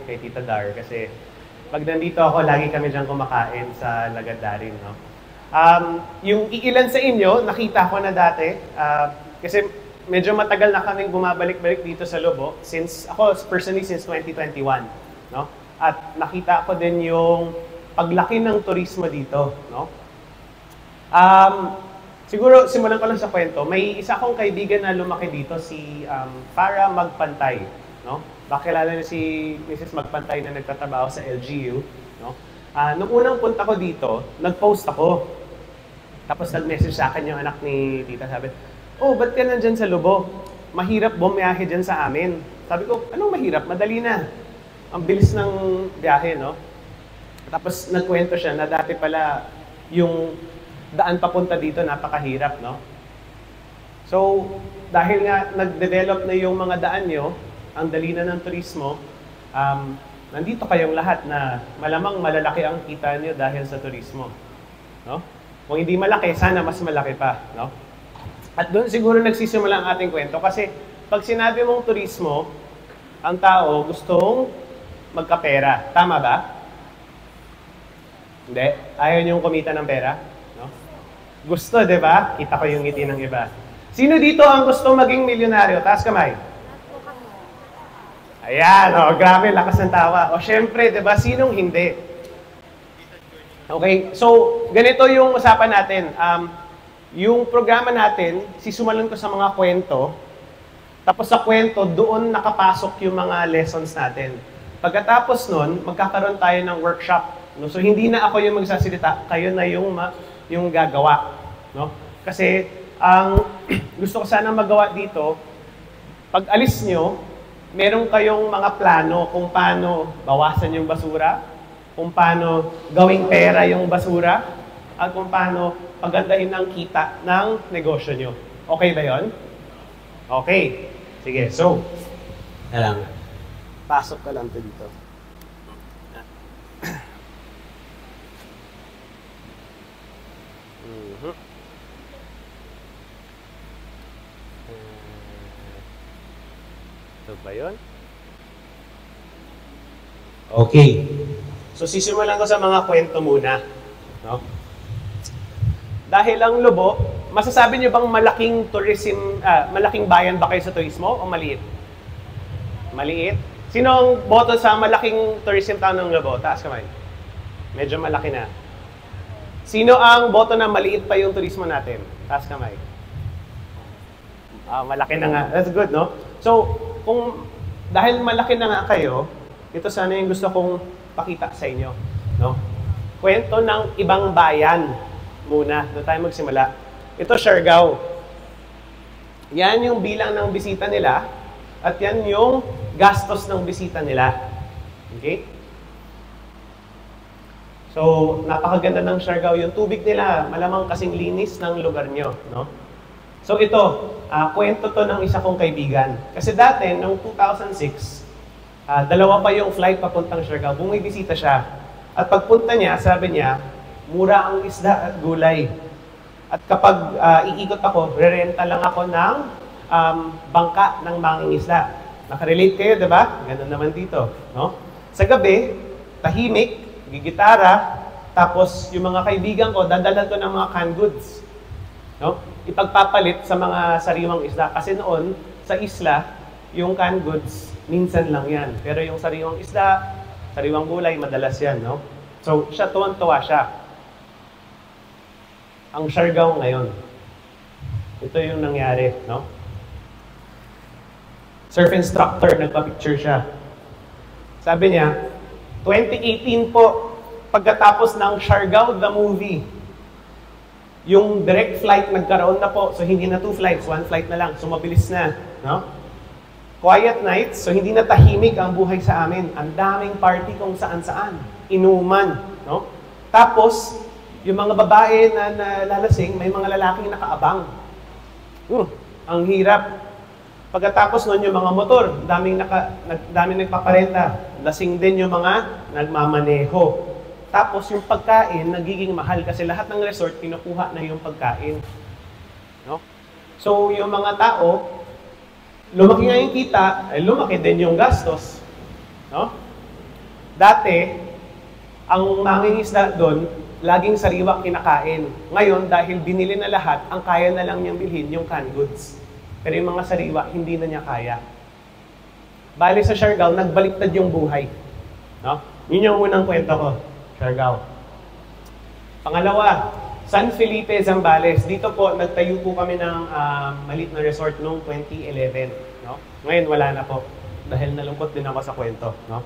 kay Tita Dar kasi pag nandito ako, lagi kami dyan kumakain sa Lagadarin, no? Yung iilan sa inyo, nakita ko na dati, kasi medyo matagal na kaming bumabalik-balik dito sa Lobo, personally, since 2021, no? At nakita ko din yung paglaki ng turismo dito, no? Siguro, simulan ko lang sa kwento. May isa kong kaibigan na lumaki dito, si Farah Magpantay, no? Bakilala niyo si Mrs. Magpantay na nagtatrabaho sa LGU, no? Nung unang punta ko dito, nag-post ako. Tapos nag-message sa akin yung anak ni Tita, sabi, "Oh, ba't ka nandyan sa Lobo? Mahirap bumiyahe dyan sa amin." Sabi ko, "Anong mahirap? Madali na. Ang bilis ng biyahe, no?" Tapos nagkwento siya na dati pala yung daan papunta dito napakahirap, no? So, dahil nga nag-develop na yung mga daan nyo, ang dali na ng turismo, nandito kayong lahat na malamang malalaki ang kita nyo dahil sa turismo, no? Kung hindi malaki, sana mas malaki pa, no? At doon siguro nagsisimula ang ating kwento kasi pag sinabi mong turismo, ang tao gustong magkapera. Tama ba? Hindi? Ayaw niyong kumita ng pera? No? Gusto, di ba? Kita ko yung ngiti ng iba. Sino dito ang gustong maging milyonaryo? Taas kamay. Ayan, grabe, lakas ng tawa. O syempre, di ba? Sinong hindi? Okay, so ganito yung usapan natin. Yung programa natin, sisumalan ko sa mga kwento. Tapos sa kwento, doon nakapasok yung mga lessons natin. Pagkatapos nun, magkakaroon tayo ng workshop. No? So hindi na ako yung magsasalita, kayo na yung gagawa. No? Kasi ang gusto ko sana magawa dito, pag alis nyo, meron kayong mga plano kung paano bawasan yung basura, kung paano gawing pera yung basura, at kung paano pagandahin ng kita ng negosyo nyo. Okay ba yun? Okay. Sige, so, pasok ka lang to dito. Ito ba yun? Okay. So, sisimulan ko sa mga kwento muna. No? Dahil ang Lobo, masasabi niyo bang malaking bayan ba kayo sa turismo o maliit? Maliit? Sino ang boto sa malaking tourism town ng Lobo? Taas kamay. Medyo malaki na. Sino ang boto na maliit pa yung turismo natin? Taas kamay. Malaki na nga. That's good, no? So, dahil malaki na nga kayo, ito sana yung gusto kong pakita sa inyo, no? Kwento ng ibang bayan muna. Doon tayo magsimula. Ito, Siargao. Yan yung bilang ng bisita nila at yan yung gastos ng bisita nila. Okay? So, napakaganda ng Siargao. Yung tubig nila, malamang kasing linis ng lugar nyo, no? So ito, kwento to ng isa kong kaibigan. Kasi dati, noong 2006, dalawa pa yung flight papuntang Siargao. Bumibisita siya. At pagpunta niya, sabi niya, mura ang isda at gulay. At kapag iikot ako, re-renta lang ako ng bangka ng manging isda. Nakarelate kayo, di ba? Ganun naman dito. No? Sa gabi, tahimik, gigitara, tapos yung mga kaibigan ko, dadalan ko ng mga canned goods. No? Ipagpapalit sa mga sariwang isda. Kasi noon, sa isla, yung canned goods, minsan lang yan. Pero yung sariwang isda, sariwang gulay, madalas yan. No? So, siya, tuwang-tuwa siya. Ang Siargao ngayon. Ito yung nangyari. No? Surf instructor, nagpa-picture siya. Sabi niya, 2018 po, pagkatapos ng Siargao the movie, yung direct flight nagkaroon na po. So, hindi na 2 flights, 1 flight na lang. So, mabilis na. No? Quiet nights. So, hindi na tahimik ang buhay sa amin. Ang daming party kung saan-saan. Inuman. No? Tapos, yung mga babae na lalasing, may mga lalaking nakaabang. Ang hirap. Pagkatapos nun, yung mga motor, daming nagpaparenta. Lasing din yung mga nagmamaneho. Tapos yung pagkain, nagiging mahal kasi lahat ng resort, kinukuha na yung pagkain. No? So yung mga tao, lumaki nga yung kita, ay lumaki din yung gastos. No? Dati, ang mangingisda doon, laging sariwa kinakain. Ngayon, dahil binili na lahat, ang kaya na lang niyang bilhin yung canned goods. Pero yung mga sariwa, hindi na niya kaya. Bali sa Siargao, nagbaliktad yung buhay. No? Yun yung unang kwento ko, Siargao. Pangalawa, San Felipe, Zambales. Dito po, nagtayo po kami ng maliit na resort noong 2011. No? Ngayon, wala na po. Dahil nalungkot din ako sa kwento. No?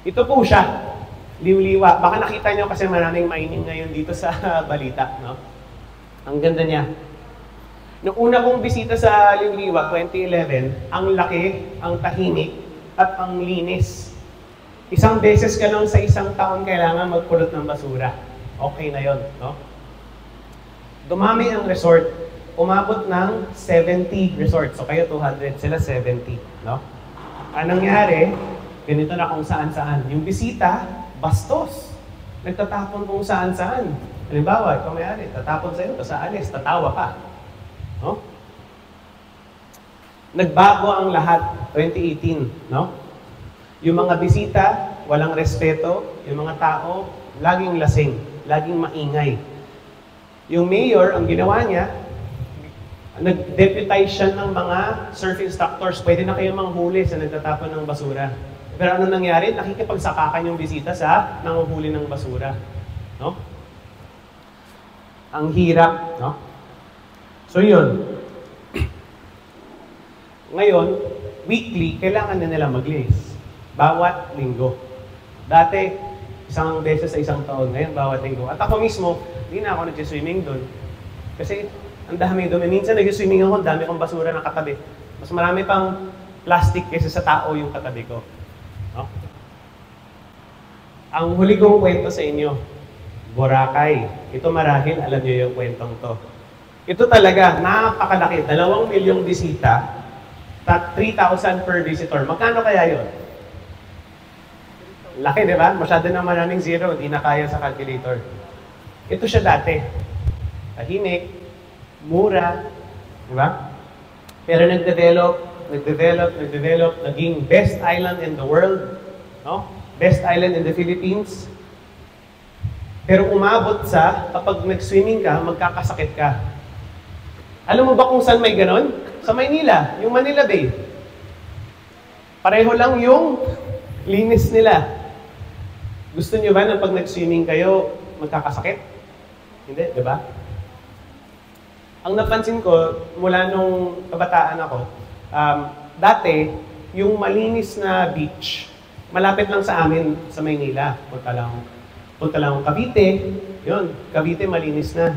Ito po siya, Liwliwa. Baka nakita nyo kasi maraming mining ngayon dito sa balita. No? Ang ganda niya. Noong una kong bisita sa Liwliwa, 2011, ang laki, ang tahimik, at ang linis. Isang beses ka lang sa isang taon kailangan magpulot ng basura. Okay na yon, no? Dumami ang resort. Umabot ng 70 resorts. So kayo 200, sila 70, no? Anong nangyari? Ganito na kung saan-saan. Yung bisita, bastos. Nagtatapon kung saan-saan. Halimbawa, ikaw may-ari, tatapon sa'yo, tapos aalis, tatawa ka. No? Nagbago ang lahat, 2018, no? Yung mga bisita, walang respeto. Yung mga tao, laging lasing, laging maingay. Yung mayor, ang ginawa niya, nag-deputize siya ng mga surf instructors. Pwede na kayong manghuli sa nagtatapon ng basura. Pero ano nangyari? Nakikipagsakakan yung bisita sa nanguhuli ng basura. No? Ang hirap, no? So yun. Ngayon, weekly, kailangan na nila mag-lace. Bawat linggo. Dati, isang beses sa isang taon. Ngayon, bawat linggo. At ako mismo, hindi na ako nag-swimming doon. Kasi, ang dami doon. Minsan nag-swimming ako, ang dami kong basura na katabi. Mas marami pang plastic kaysa sa tao yung katabi ko. No? Ang huli kong kwento sa inyo, Boracay. Ito marahil, alam niyo yung kwentong to. Ito talaga, napakalaki. 2 milyong bisita, 3,000 per visitor. Magkano kaya yun? Laki, di ba? Masyado na maraming zero, hindi na kaya sa calculator. Ito siya dati. Tahimik, mura, di ba? Pero nagdevelop, naging best island in the world, no? Best island in the Philippines. Pero umabot sa, kapag nag-swimming ka, magkakasakit ka. Alam mo ba kung saan may ganon? Sa Maynila, yung Manila Bay. Pareho lang yung linis nila. Gusto nyo ba na pag nag-swimming kayo, magkakasakit? Hindi, di ba? Ang napansin ko, mula nung kabataan ako, dati, yung malinis na beach, malapit lang sa amin sa Maynila. Punta lang Cavite, yun, Cavite malinis na.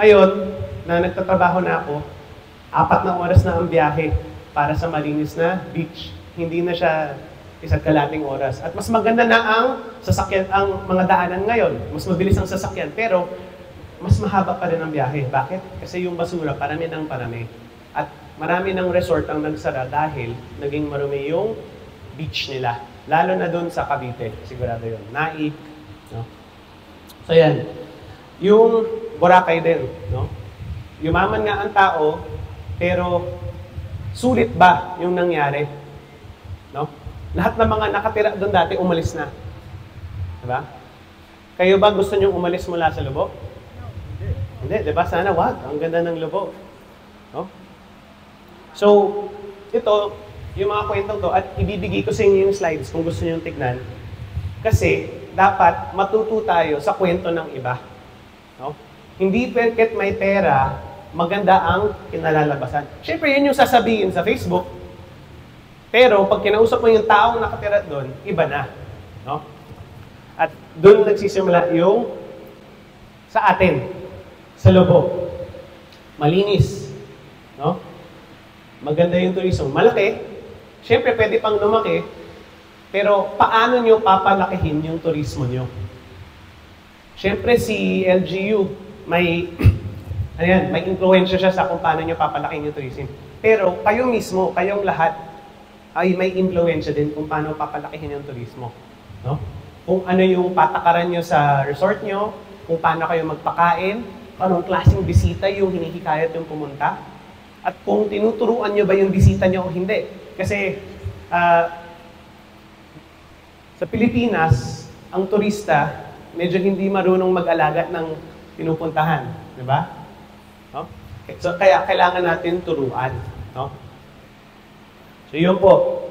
Ngayon, na nagtatrabaho na ako, 4 na oras na ang biyahe para sa malinis na beach. Hindi na siya 1 kalating oras. At mas maganda na ang sasakyan, ang mga daanan ngayon. Mas mabilis ang sasakyan, pero mas mahaba pa rin ang biyahe. Bakit? Kasi yung basura, parami ng parami. At marami ng resort ang nagsara dahil naging marumi yung beach nila. Lalo na doon sa Cavite, sigurado yun. Naik, no? So yan. Yung Boracay din, no? Yumaman nga ang tao, pero sulit ba yung nangyari? No? Lahat ng mga nakatira doon dati, umalis na. Diba? Kayo ba gusto nyo umalis mula sa Lubok? Hindi, diba? Sana wag. Ang ganda ng Lubok. No? So, ito, yung mga kwentong to, at ibibigay ko sa inyo yung slides kung gusto nyo tignan. Kasi, dapat matuto tayo sa kwento ng iba. No? Hindi perket may pera, maganda ang kinalalabasan. Siyempre, yun yung sasabihin sa Facebook. Pero, pag kinausap mo yung taong nakatira doon, iba na. No? At doon nagsisimula yung sa atin, sa Lubok. Malinis. No? Maganda yung turismo. Malaki. Siyempre, pwede pang lumaki. Pero, paano nyo papalakihin yung turismo nyo? Siyempre, si LGU, may influensya siya sa kung paano nyo papalakihin yung tourism. Pero, kayo mismo, kayong lahat, ay may influensya din kung paano papalakihin yung turismo. No? Kung ano yung patakaran nyo sa resort nyo, kung paano kayo magpakain, anong klaseng bisita yung hinihikayat yung pumunta, at kung tinuturuan nyo ba yung bisita nyo o hindi. Kasi, Sa Pilipinas, ang turista, medyo hindi marunong mag-alaga ng pinupuntahan. Di ba? No? So, kaya kailangan natin turuan. No? So, yun po.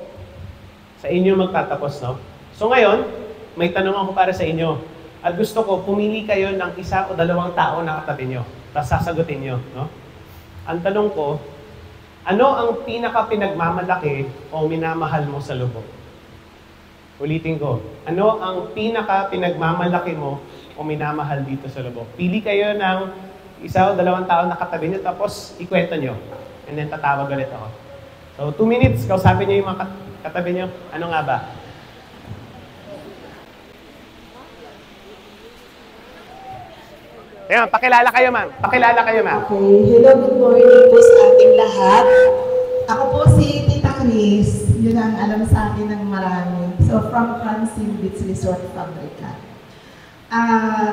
Sa inyo magtatapos, no? So, ngayon, may tanong ako para sa inyo. At gusto ko, pumili kayo ng isa o dalawang tao na katabi nyo. Tapos sasagutin nyo, no? Ang tanong ko, ano ang pinaka-pinagmamalaki o minamahal mo sa lubok? Ulitin ko, ano ang pinaka-pinagmamalaki mo o minamahal dito sa lubok? Pili kayo ng isa o dalawang tao na katabi nyo, tapos ikwento nyo. And then tatawag ulit ako. So, 2 minutes, kausapin nyo yung mga katabi nyo. Ano nga ba? Ayan, pakilala kayo, ma'am. Pakilala kayo, ma'am. Okay. Hello, good morning po sa ating lahat. Ako po si Tita Chris. Yun ang alam sa akin ng marami. So, from Francine Beach Resort, Fabrica.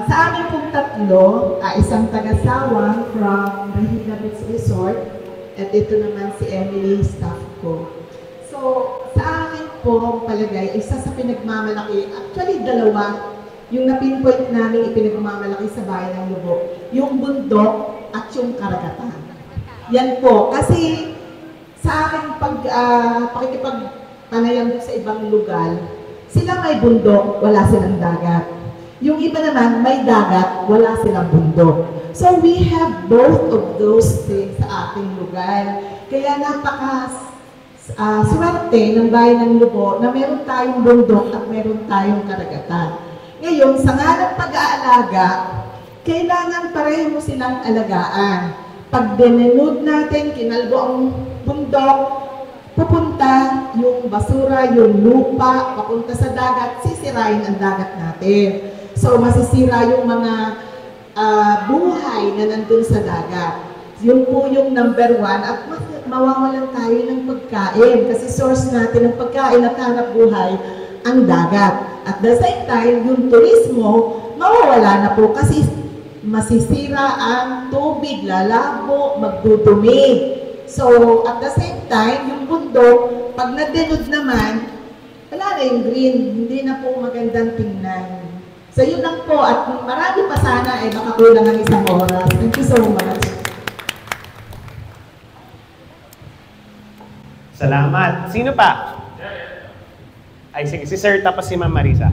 Sa amin pong tatlo, isang taga-sawang from Rahila Beach Resort. At ito naman si Emily, staff ko. So, sa akin po, palagay, isa sa pinagmamalaki, actually dalawa, yung na-pinpoint namin ipinagmamalaki sa bayan ng Lubok, yung bundok at yung karagatan. Yan po. Kasi sa aking pakikipagpanayam sa ibang lugar, sila may bundok, wala silang dagat. Yung iba naman, may dagat, wala silang bundok. So we have both of those things sa ating lugar. Kaya swerte ng bayan ng Lubok na meron tayong bundok at meron tayong karagatan. Ngayon, sa nga ng pag-aalaga, kailangan pareho mo silang alagaan. Pag dinenood natin, kinalbo ang bundok, pupunta yung basura, yung lupa, papunta sa dagat, sisirain ang dagat natin. So, masisira yung mga buhay na nandun sa dagat. Yun po yung number 1 at mawawalan tayo ng pagkain kasi source natin ng pagkain at hanap buhay ang dagat. At the same time, yung turismo, mawawala na po kasi masisira ang tubig, lalabo, magdudumi. So, at the same time, yung bundok, pag nadenod naman, wala na yung green, hindi na po magandang tingnan. So, yun lang po. At marami pa sana, baka kulang ang isang oras. Thank you so much. Salamat. Sino pa? Ay, sige. Si Sir, tapos si Ma'am Marisa.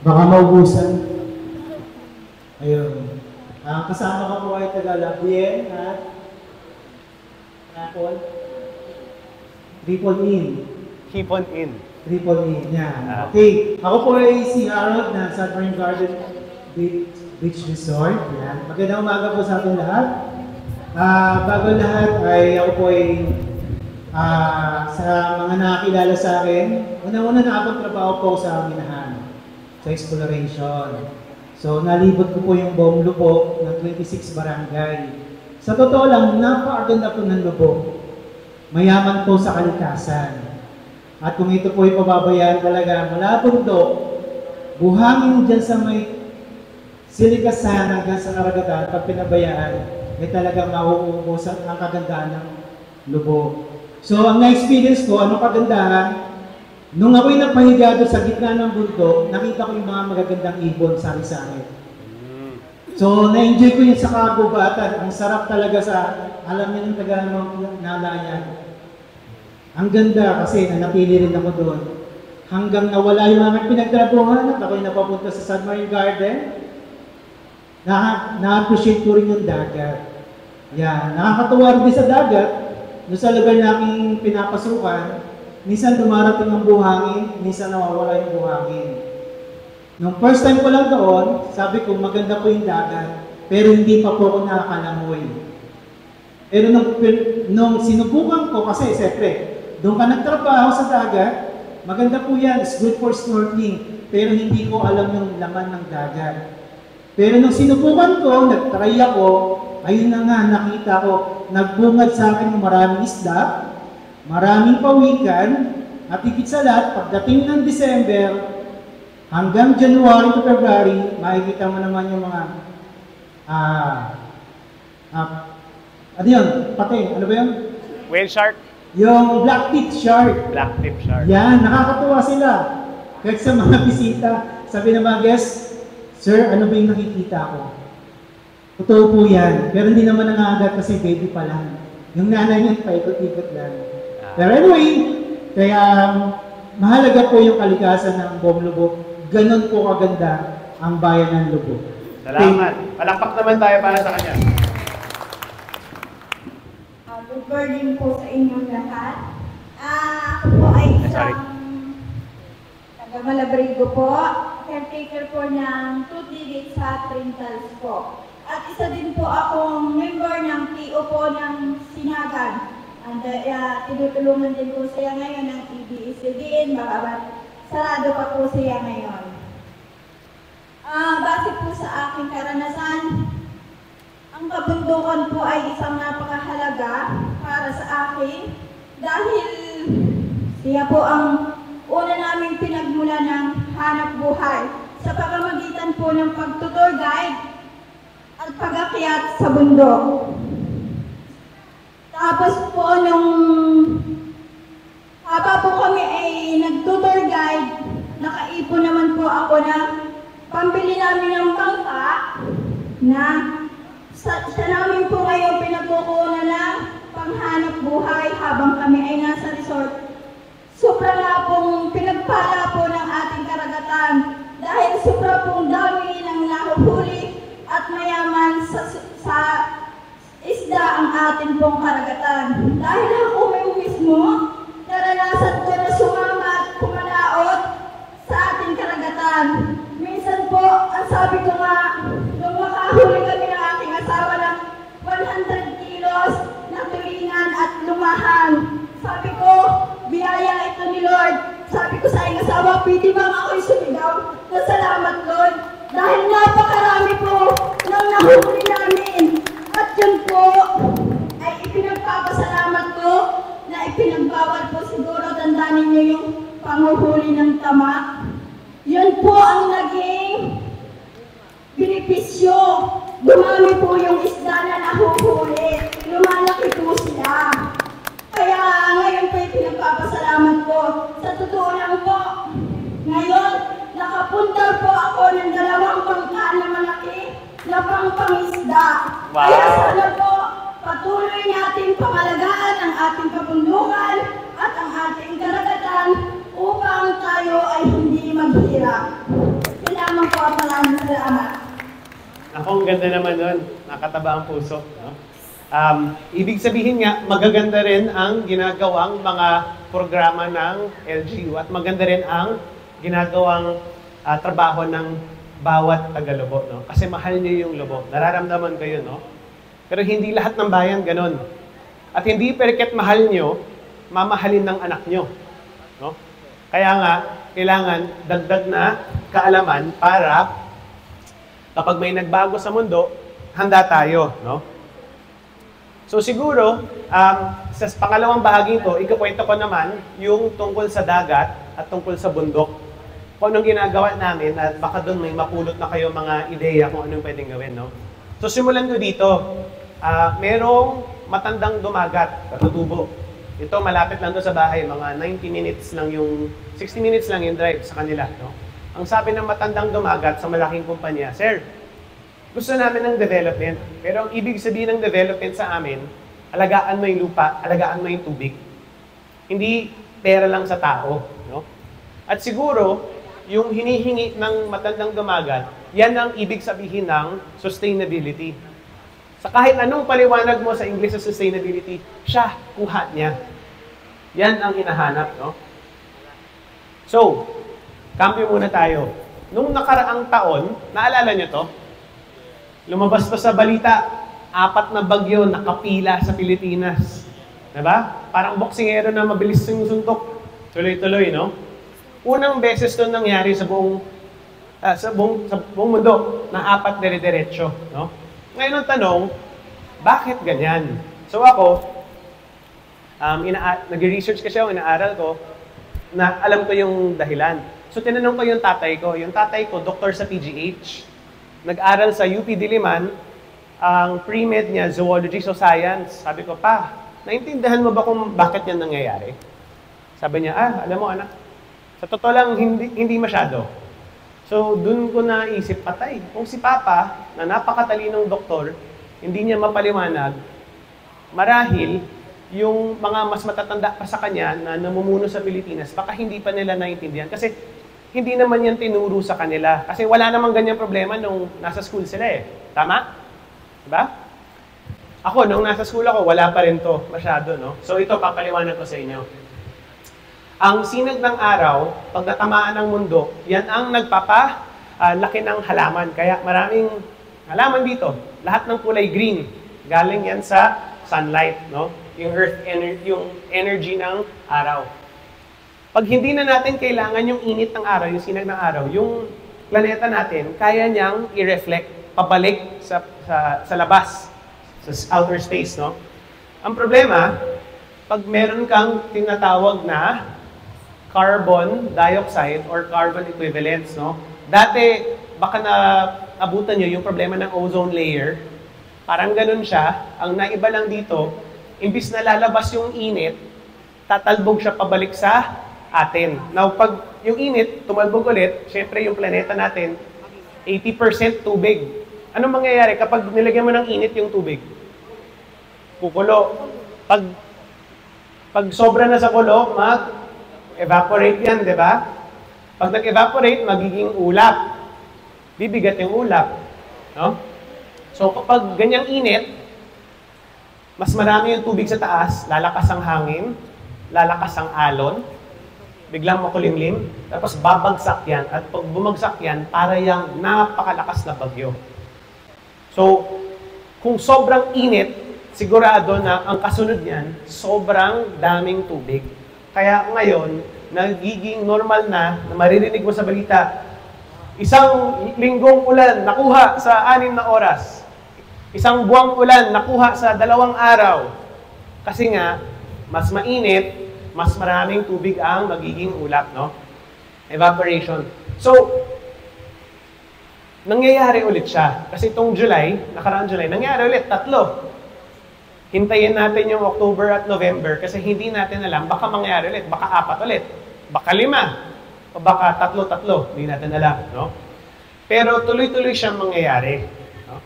Baka maubusan. Ayun. Ang kasama ko po ay taga-Labien at Triple In. Hipon in. Triple In, yan. Okay. Ako po ay si Harold ng Submarine Garden Beach Resort. Yan. Magandang umaga po sa ating lahat. Bago lahat ay ako po ay sa mga nakakilala sa akin, una-una nakapagtrabaho po sa minahan, sa exploration. So, nalibot ko po yung buong Lubok ng 26 barangay. Sa totoo lang, napakaganda po ng Lubok. Mayaman po sa kalikasan. At kung ito po ay pababayaan talaga, mula bundok, buhangin dyan sa may silikasan hanggang sa karagatan, pag pinabayaan, ay talagang mauubusan ang kagandahan ng Lubok. So, ang na-experience ko, ano kagandahan, nung ako'y napahiga doon sa gitna ng bundok, nakita ko yung mga magagandang ibon sari-sari. So, na-enjoy ko yun sa kagubatan. Ang sarap talaga sa, alam niyo ng Tagalog, nalayan. Ang ganda kasi nanapili rin ako doon. Hanggang nawala yung mga pinagtrabuhan at ako'y napapunta sa Submarine Garden, na-appreciate ko rin yung dagat. Yan, nakakatuwa rin sa dagat. Doon sa lugar namin pinapasukan, minsan dumarating ang buhangin, minsan nawawala yung buhangin. Nung first time ko lang doon, sabi ko maganda po yung dagat, pero hindi pa po ako nakakalamoy. Pero nung sinubukan ko, kasi siyempre, doon ka nagtrabaho sa dagat, maganda po yan, it's good for snorkeling, pero hindi ko alam yung laman ng dagat. Pero nung sinubukan ko, nag-try ako, ayun na nga, nakita ko, nagbungad sa akin ng maraming isda, maraming pawikan, at higit sa lahat, pagdating ng December, hanggang January to February, makikita mo naman yung mga, ano yun? Pati, ano ba yun? Whale shark? Yung black tip shark. Black tip shark. Yan, nakakatuwa sila. Kahit sa mga bisita, sabi ng mga guests, "Sir, ano ba yung nakikita ko?" Totoo po yan. Pero hindi naman nangangagat kasi baby pa lang. Yung nanay niya, paikot-ikot lang. Pero anyway, kaya mahalaga po yung kalikasan ng Bom Lubok. Ganon po kaganda ang bayan ng Lubok. Salamat. Palakpak naman tayo para sa kanya. Good morning po sa inyong lahat. Ako po ay isang taga-Malabrigo po. Caretaker po ng 2 digits sa Trintals po. At isa din po akong member ng TO po ng Sinagan. And tinutulungan din po siya ngayon ng EBSDN, baka sarado pa po siya ngayon. Base po sa aking karanasan, ang kabundukan po ay isang napakahalaga para sa akin dahil siya po ang una naming pinagmula ng hanap buhay sa pamamagitan po ng pag-tour guide at pag-akyat sa bundok. Tapos po nung haba po kami ay nag-tour guide, nakaipon naman po ako na pambili namin ng bangka na sa namin po ngayon pinagkukunan ng panghanap buhay habang kami ay nasa resort. Sobra nga pong pinagpala po ng ating karagatan dahil sobra pong dami ng nahuhuli at mayaman sa isda ang ating pong karagatan. Dahil ako mismo, naranasan ko na sumama at kumalaot sa ating karagatan. Minsan po, ang sabi ko nga, nung makahuli kami ng aking asawa ng 100 kilos na tulingan at lumahan. Sabi ko, biyaya ito ni Lord. Sabi ko sa aking asawa, pwede bang ako'y sumigaw na salamat Lord? Dahil napakarami po ng nahuli namin. At yun po ay ipinagpapasalamat ko na ipinagbawal po siguro, tandaan ninyo yung panguhuli ng tama. Yun po ang naging benepisyo. Dumami po yung isda na nahuhuli. Lumalaki po sila. Kaya ngayon po pinagpapasalamat ko. Sa totoo lang po, ngayon nakapunta po ako ng 2 bangka na malaki na pangpangisda. Wow. Kaya sana po patuloy natin pangalagaan ang ating kabundukan at ang ating karagatan upang tayo ay hindi maghirap. Kailangan po ang maraming salamat. Ako, ang ganda naman nun. Nakataba ang puso. No? Ibig sabihin nga, magaganda rin ang ginagawang mga programa ng LGU at maganda rin ang ginagawang trabaho ng bawat taga-Lobo. No? Kasi mahal niyo yung Lobo. Nararamdaman kayo, no? Pero hindi lahat ng bayan ganon. At hindi perket mahal niyo, mamahalin ng anak niyo. No? Kaya nga, kailangan dagdag na kaalaman para kapag may nagbago sa mundo, handa tayo, no? So siguro, sa pangalawang bahagi ito, ikukwento ko naman yung tungkol sa dagat at tungkol sa bundok. Kung anong ginagawa namin at baka doon may mapulot na kayo mga ideya kung anong pwedeng gawin, no? So simulan ko dito. Merong matandang dumagat, katutubo. Ito malapit lang doon sa bahay, mga 90 minutes lang yung, 60 minutes lang yung drive sa kanila, no? Ang sabi ng matandang dumagat sa malaking kumpanya, "Sir, gusto namin ng development, pero ang ibig sabihin ng development sa amin, alagaan mo yung lupa, alagaan mo yung tubig. Hindi pera lang sa tao." No? At siguro, yung hinihingi ng matandang dumagat, yan ang ibig sabihin ng sustainability. Sa kahit anong paliwanag mo sa English sa sustainability, siya, kuha niya. Yan ang hinahanap. No? So, cambio muna tayo. Nung nakaraang taon, naalala niyo to? Lumabas to sa balita, 4 na bagyo nakapila sa Pilipinas. Diba? Parang boksingero na mabilis yung suntok. Tuloy-tuloy, no? Unang beses to nangyari sa buong mundo na 4 dire-diretso, no? Ngayon ang tanong, bakit ganyan? So ako, nag-research kasi ako, inaaral ko, na alam ko yung dahilan. So tinanong ko yung tatay ko. Yung tatay ko, doktor sa PGH. Nag-aral sa UP Diliman, ang pre-med niya, zoology so science. Sabi ko, "Pa, naintindihan mo ba kung bakit yan nangyayari?" Sabi niya, "Alam mo anak, Sa totoo lang, hindi masyado. So, dun ko naisip, patay. Kung si Papa, na napakatalinong doktor, hindi niya mapaliwanag, marahil, yung mga mas matatanda pa sa kanya na namumuno sa Pilipinas, baka hindi pa nila naiintindihan. Kasi, hindi naman yan tinuro sa kanila. Kasi wala namang ganyang problema nung nasa school sila eh. Tama? Diba? Ako, nung nasa school ako, wala pa rin to masyado, no? So, ito, papaliwanag ko sa inyo. Ang sinag ng araw, pag natamaan ng mundo, yan ang nagpapalaki ng halaman. Kaya maraming halaman dito. Lahat ng kulay green. Galing yan sa sunlight, no? Yung yung energy ng araw. Pag hindi na natin kailangan yung init ng araw, yung sinag ng araw, yung planeta natin, kaya niyang i-reflect pabalik sa labas, sa outer space, no? Ang problema, pag meron kang tinatawag na carbon dioxide or carbon equivalents, no? Dati, baka naabutan nyo yung problema ng ozone layer. Parang ganun siya. Ang naiba lang dito, imbis na lalabas yung init, tatalbog siya pabalik sa atin. Now, pag yung init, tumalbog ulit, syempre yung planeta natin, 80% tubig. Anong mangyayari kapag nilagyan mo ng init yung tubig? Kukulo. Pag sobra na sa kulo, evaporate yan, di ba? Pag nag-evaporate, magiging ulap. Bibigat yung ulap. No? So, kapag ganyang init, mas marami yung tubig sa taas, lalakas ang hangin, lalakas ang alon, biglang makulimlim, tapos babagsak yan. At pag bumagsak yan, para yung napakalakas na bagyo. So, kung sobrang init, sigurado na ang kasunod niyan, sobrang daming tubig. Kaya ngayon, nagiging normal na maririnig mo sa balita, isang linggong ulan nakuha sa 6 na oras. Isang buwang ulan nakuha sa 2 araw. Kasi nga, mas mainit, mas maraming tubig ang magiging ulap, no? Evaporation. So, nangyayari ulit siya. Kasi itong July, nakaraang July, nangyayari ulit, 3. Hintayin natin yung October at November kasi hindi natin alam, baka mangyari ulit, baka 4 ulit, baka 5, o baka 3, hindi natin alam, no? Pero tuloy-tuloy siyang mangyayari. No?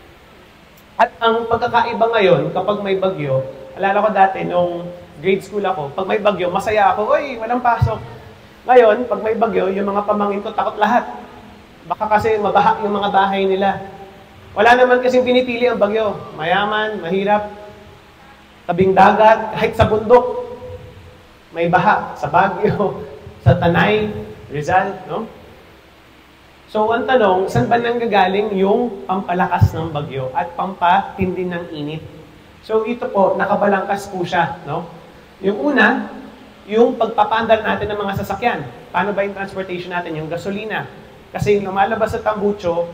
At ang pagkakaiba ngayon, kapag may bagyo, alala ko dati, nung grade school ako, pag may bagyo, masaya ako, oy, walang pasok. Ngayon, pag may bagyo, yung mga pamangkin ko, takot lahat. Baka kasi mabaha yung mga bahay nila. Wala naman kasing pinipili ang bagyo. Mayaman, mahirap, tabing dagat, kahit sa bundok, may baha. Sa Baguio, sa Tanay, Rizal, no? So, ang tanong, saan ba nanggagaling yung pampalakas ng bagyo at pampatindi ng init? So, ito po, nakabalangkas po siya, no? Yung una, yung pagpapandar natin ng mga sasakyan. Paano ba yung transportation natin? Yung gasolina. Kasi lumalabas sa tambucho,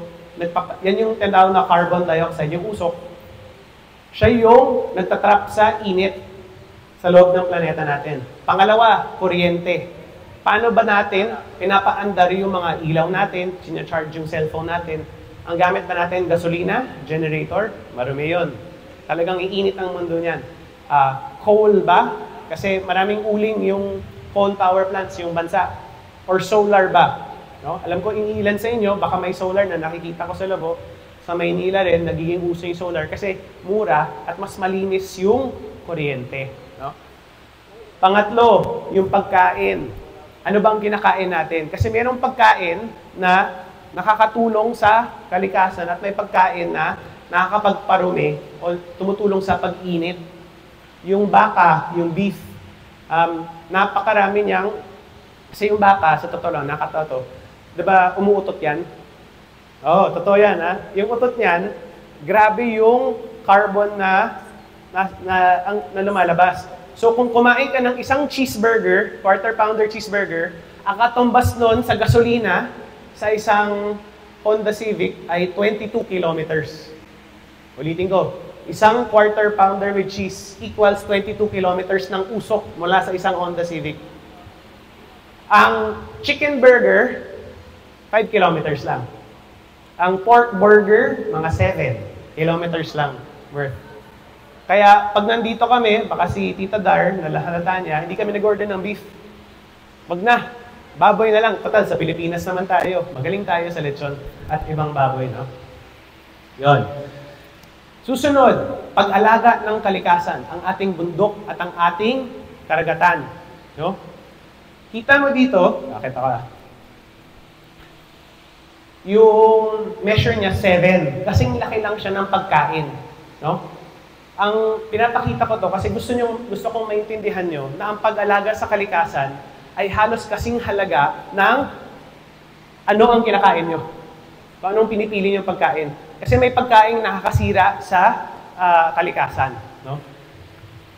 yan yung tinatawag na carbon dioxide, yung usok. Siya yung nagtatrap sa init sa loob ng planeta natin. Pangalawa, kuryente. Paano ba natin pinapaandar yung mga ilaw natin, sinacharge yung cellphone natin? Ang gamit ba natin, gasolina, generator? Marumi yun. Talagang iinit ang mundo niyan. Coal ba? Kasi maraming uling yung coal power plants, yung bansa. Or solar ba? No? Alam ko, ilan sa inyo, baka may solar na nakikita ko sa labo. Sa Maynila rin, nagiging uso yung solar kasi mura at mas malinis yung kuryente. No? Pangatlo, yung pagkain. Ano bang kinakain natin? Kasi mayroong pagkain na nakakatulong sa kalikasan at may pagkain na nakakapagparumi o tumutulong sa pag-init. Yung baka, yung beef, napakarami niyang, kasi yung baka, sa totoo lang, nakatato, diba umuutot yan? Oo, totoo yan, ha? Yung utot niyan, grabe yung carbon na lumalabas. So, kung kumain ka ng isang cheeseburger, quarter-pounder cheeseburger, ang katumbas nun sa gasolina, sa isang Honda Civic, ay 22 kilometers. Ulitin ko, isang quarter-pounder with cheese equals 22 kilometers ng usok mula sa isang Honda Civic. Ang chicken burger, 5 kilometers lang. Ang pork burger, mga 7 kilometers lang worth. Kaya pag nandito kami, baka si Tita Dar, nalahalata niya, hindi kami nag-order ng beef. Wag na. Baboy na lang. Total, sa Pilipinas naman tayo. Magaling tayo sa lechon at ibang baboy, no? Yon. Susunod, pag-alaga ng kalikasan, ang ating bundok at ang ating karagatan. No? Kita mo dito, nakita ko yung measure niya 7. Kasing laki lang siya ng pagkain. No? Ang pinapakita ko to kasi gusto kong maintindihan nyo na ang pag-alaga sa kalikasan ay halos kasing halaga ng ano ang kinakain nyo. Kung anong pinipili nyo pagkain. Kasi may pagkain nakakasira sa kalikasan. No?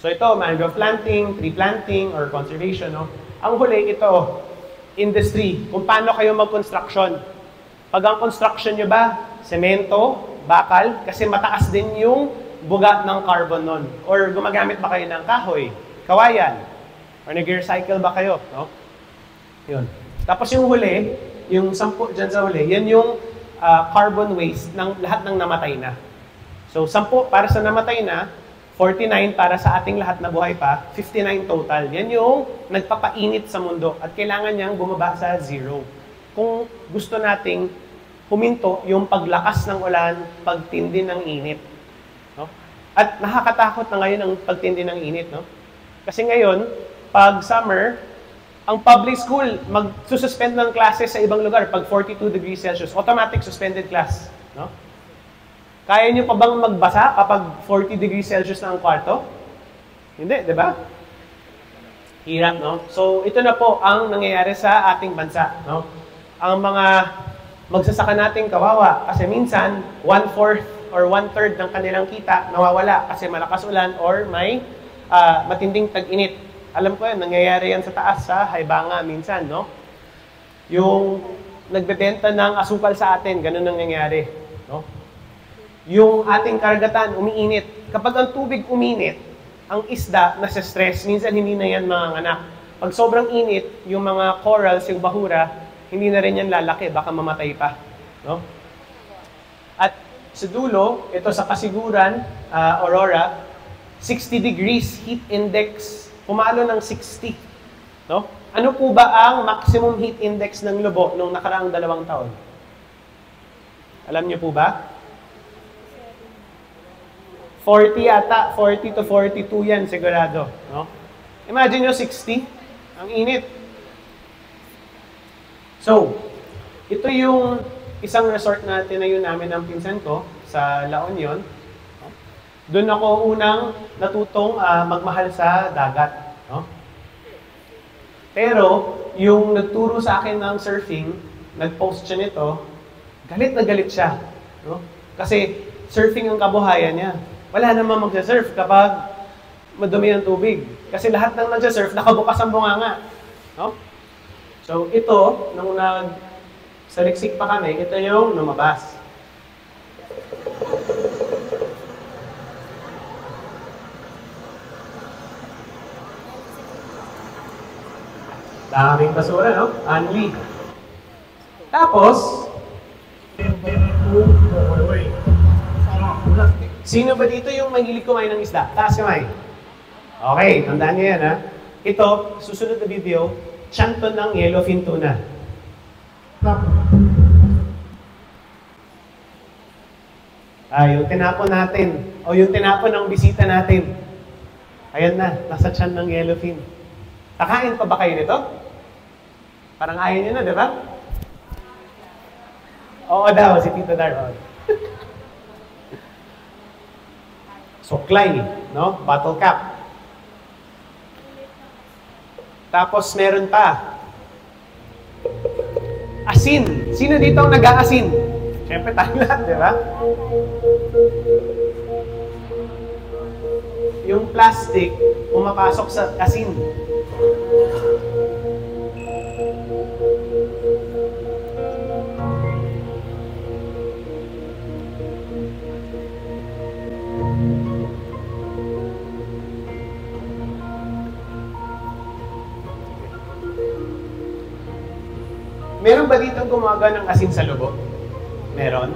So ito, mangrove planting, tree planting, or conservation. No? Ang huli, ito, industry. Kung paano kayo mag-construction. Pag ang construction nyo ba, semento, bakal, kasi mataas din yung buga ng carbon nun. Or gumagamit ba kayo ng kahoy, kawayan, or nag-recycle ba kayo? No? Yun. Tapos yung huli, yung 10 dyan sa huli, yan yung carbon waste ng lahat ng namatay na. So 10 para sa namatay na, 49 para sa ating lahat na buhay pa, 59 total. Yan yung nagpapainit sa mundo at kailangan niyang bumaba sa 0. Kung gusto nating huminto yung paglakas ng ulan, pagtindi ng init. No? At nakakatakot na ngayon ang pagtindi ng init. No? Kasi ngayon, pag summer, ang public school, magsususpend ng classes sa ibang lugar pag 42 degrees Celsius. Automatic suspended class. No? Kaya nyo pa bang magbasa kapag 40 degrees Celsius na ang kwarto? Hindi, di ba? Hirap, no? So, ito na po ang nangyayari sa ating bansa. No? Ang mga magsasaka nating kawawa kasi minsan 1/4 or 1/3 ng kanilang kita nawawala kasi malakas ulan or may matinding tag-init. Alam ko yan, nangyayari yan sa taas, sa Haibanga minsan, no? Yung nagbebenta ng asukal sa atin, ganun ang nangyayari, no? Yung ating karagatan, umiinit. Kapag ang tubig uminit, ang isda nasa-stress, minsan hindi na yan manganganak. Pag sobrang init, yung mga corals, yung bahura, hindi na rin yan lalaki, baka mamatay pa, no? At sa dulo, ito sa Kasiguran, Aurora, 60 degrees heat index, pumalo ng 60. No? Ano po ba ang maximum heat index ng Lobo nung nakaraang 2 taon? Alam niyo po ba? 40 yata, 40 to 42 yan sigurado. No? Imagine nyo 60, ang init. So, ito yung isang resort na tinayo namin ng pinsan ko sa La Union. Doon ako unang natutong magmahal sa dagat. No? Pero, yung nagturo sa akin ng surfing, nag-post siya nito, galit na galit siya. No? Kasi, surfing ang kabuhayan niya. Wala naman magsa-surf kapag madumi ang tubig. Kasi lahat ng nagsa-surf, nakabukas ang bunganga. No? So, ito, nung nagsaliksik pa kami, ito yung lumabas. Daming basura, no? Unli. Tapos, sino ba dito yung mahilig kumain ng isda? Taas kamay. Okay, tandaan nyo yan, ha? Ito, susunod na video, tiyanto ng yellowfin tuna. Yung tinapon natin, o yung tinapon ng bisita natin. Ayan na, nasa tiyan ng yellowfin. Kakain pa ba kayo nito? Parang ayaw nyo na, di ba? Oo daw, si Tito Dar. Suklay, no? Bottle cap. Tapos meron pa. Asin. Sino dito ang nag-aasin? Siyempre tayo lahat, di ba? Yung plastic, pumapasok sa asin. Meron ba dito gumawa ng asin sa Lobo? Meron?